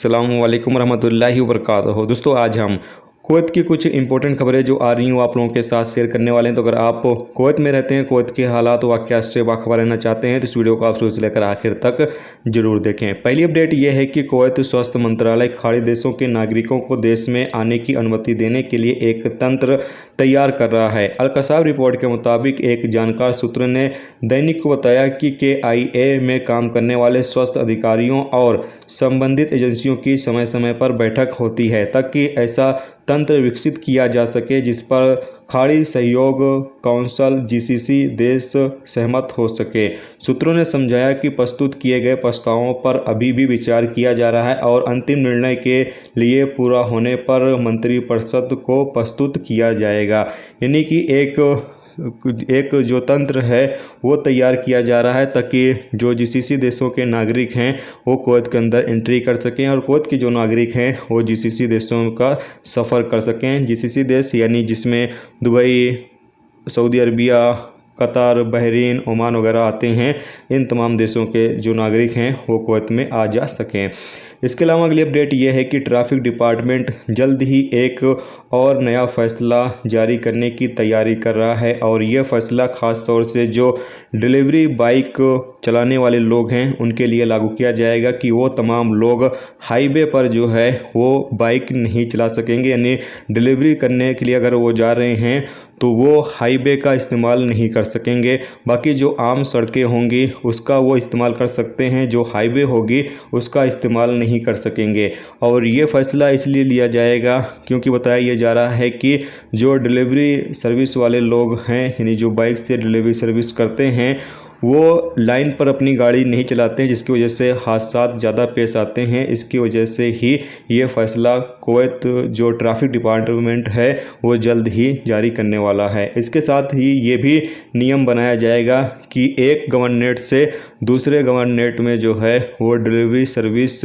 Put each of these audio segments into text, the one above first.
अस्सलामु अलैकुम रहमतुल्लाहि व बरकातहू। दोस्तों आज हम कुवैत की कुछ इंपॉर्टेंट खबरें जो आ रही हैं वो आप लोगों के साथ शेयर करने वाले हैं। तो अगर आप कुवैत में रहते हैं, कुवैत के हालात वाक़यात से बाखबर रहना चाहते हैं तो इस वीडियो को आप शुरू से लेकर आखिर तक जरूर देखें। पहली अपडेट ये है कि कुवैत स्वास्थ्य मंत्रालय खाड़ी देशों के नागरिकों को देश में आने की अनुमति देने के लिए एक तंत्र तैयार कर रहा है। अल-कसाब रिपोर्ट के मुताबिक एक जानकार सूत्र ने दैनिक को बताया कि KIA में काम करने वाले स्वास्थ्य अधिकारियों और संबंधित एजेंसियों की समय समय पर बैठक होती है ताकि ऐसा तंत्र विकसित किया जा सके जिस पर खाड़ी सहयोग काउंसिल GCC देश सहमत हो सके। सूत्रों ने समझाया कि प्रस्तुत किए गए प्रस्तावों पर अभी भी विचार किया जा रहा है और अंतिम निर्णय के लिए पूरा होने पर मंत्रिपरिषद को प्रस्तुत किया जाएगा। यानी कि एक जो तंत्र है वो तैयार किया जा रहा है ताकि जो GCC देशों के नागरिक हैं वो कुवैत के अंदर एंट्री कर सकें और कुवैत के जो नागरिक हैं वो GCC देशों का सफ़र कर सकें। GCC देश यानी जिसमें Dubai, Saudi Arabia, Qatar, Bahrain, Oman वगैरह आते हैं, इन तमाम देशों के जो नागरिक हैं वो कुवैत में आ जा सकें। इसके अलावा अगली अपडेट ये है कि ट्रैफिक डिपार्टमेंट जल्द ही एक और नया फ़ैसला जारी करने की तैयारी कर रहा है और यह फ़ैसला ख़ास तौर से जो डिलीवरी बाइक चलाने वाले लोग हैं उनके लिए लागू किया जाएगा कि वो तमाम लोग हाईवे पर जो है वो बाइक नहीं चला सकेंगे। यानी डिलीवरी करने के लिए अगर वो जा रहे हैं तो वो हाईवे का इस्तेमाल नहीं कर सकेंगे। बाकी जो आम सड़कें होंगी उसका वो इस्तेमाल कर सकते हैं, जो हाईवे होगी उसका इस्तेमाल नहीं कर सकेंगे। और ये फ़ैसला इसलिए लिया जाएगा क्योंकि बताया जा रहा है कि जो डिलीवरी सर्विस वाले लोग हैं यानी जो बाइक से डिलीवरी सर्विस करते हैं वो लाइन पर अपनी गाड़ी नहीं चलाते हैं, जिसकी वजह से हादसात ज़्यादा पेश आते हैं। इसकी वजह से ही ये फ़ैसला कुवैत जो ट्रैफिक डिपार्टमेंट है वो जल्द ही जारी करने वाला है। इसके साथ ही ये भी नियम बनाया जाएगा कि एक गवर्नरेट से दूसरे गवर्नरेट में जो है वो डिलीवरी सर्विस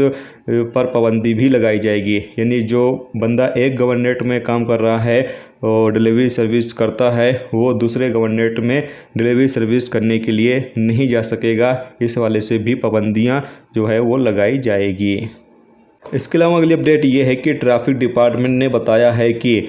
पर पाबंदी भी लगाई जाएगी। यानी जो बंदा एक गवर्नरेट में काम कर रहा है और डिलीवरी सर्विस करता है वो दूसरे गवर्नरेट में डिलीवरी सर्विस करने के लिए नहीं जा सकेगा। इस वाले से भी पाबंदियां जो है वो लगाई जाएगी। इसके अलावा अगली अपडेट ये है कि ट्रैफिक डिपार्टमेंट ने बताया है कि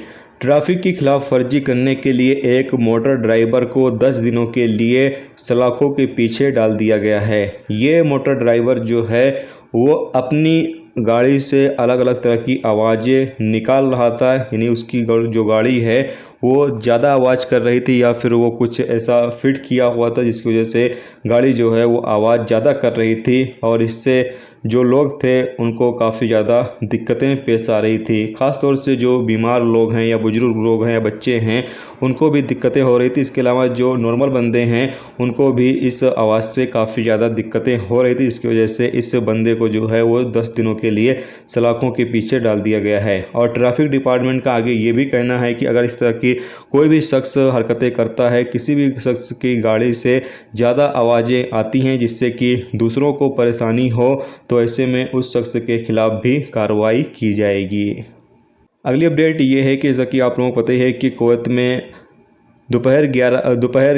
ट्रैफिक की खिलाफ वर्जी करने के लिए एक मोटर ड्राइवर को 10 दिनों के लिए सलाखों के पीछे डाल दिया गया है। ये मोटर ड्राइवर जो है वो अपनी गाड़ी से अलग अलग तरह की आवाज़ें निकाल रहा था। यानी उसकी जो गाड़ी है वो ज़्यादा आवाज़ कर रही थी या फिर वो कुछ ऐसा फिट किया हुआ था जिसकी वजह से गाड़ी जो है वो आवाज़ ज़्यादा कर रही थी और इससे जो लोग थे उनको काफ़ी ज़्यादा दिक्कतें पेश आ रही थी। ख़ास तौर से जो बीमार लोग हैं या बुजुर्ग लोग हैं या बच्चे हैं उनको भी दिक्कतें हो रही थी। इसके अलावा जो नॉर्मल बंदे हैं उनको भी इस आवाज़ से काफ़ी ज़्यादा दिक्कतें हो रही थी, जिसकी वजह से इस बंदे को जो है वो 10 दिनों के लिए सलाखों के पीछे डाल दिया गया है। और ट्रैफिक डिपार्टमेंट का आगे ये भी कहना है कि अगर इस तरह की कोई भी शख्स हरकतें करता है, किसी भी शख्स की गाड़ी से ज़्यादा आवाज़ें आती हैं जिससे कि दूसरों को परेशानी हो तो ऐसे में उस शख्स के खिलाफ भी कार्रवाई की जाएगी। अगली अपडेट ये है कि जैसा कि आप लोगों को पता ही है कि कुवैत में दोपहर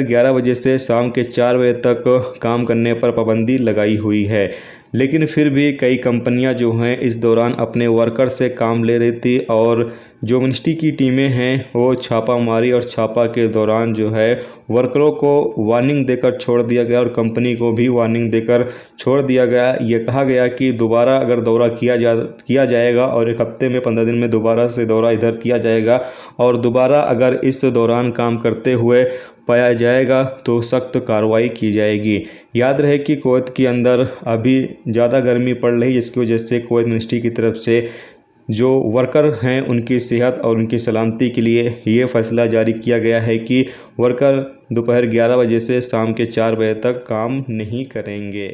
11 बजे से शाम के 4 बजे तक काम करने पर पाबंदी लगाई हुई है। लेकिन फिर भी कई कंपनियां जो हैं इस दौरान अपने वर्कर से काम ले रही थी और जो मिनिस्ट्री की टीमें हैं वो छापामारी और छापा के दौरान जो है वर्करों को वार्निंग देकर छोड़ दिया गया और कंपनी को भी वार्निंग देकर छोड़ दिया गया। ये कहा गया कि दोबारा अगर दौरा किया जाएगा और एक हफ्ते में 15 दिन में दोबारा से दौरा इधर किया जाएगा और दोबारा अगर इस दौरान काम करते हुए पाया जाएगा तो सख्त कार्रवाई की जाएगी। याद रहे कि कुवैत के अंदर अभी ज़्यादा गर्मी पड़ रही है, जिसकी वजह से कुवैत मिनिस्ट्री की तरफ से जो वर्कर हैं उनकी सेहत और उनकी सलामती के लिए ये फ़ैसला जारी किया गया है कि वर्कर दोपहर 11 बजे से शाम के 4 बजे तक काम नहीं करेंगे।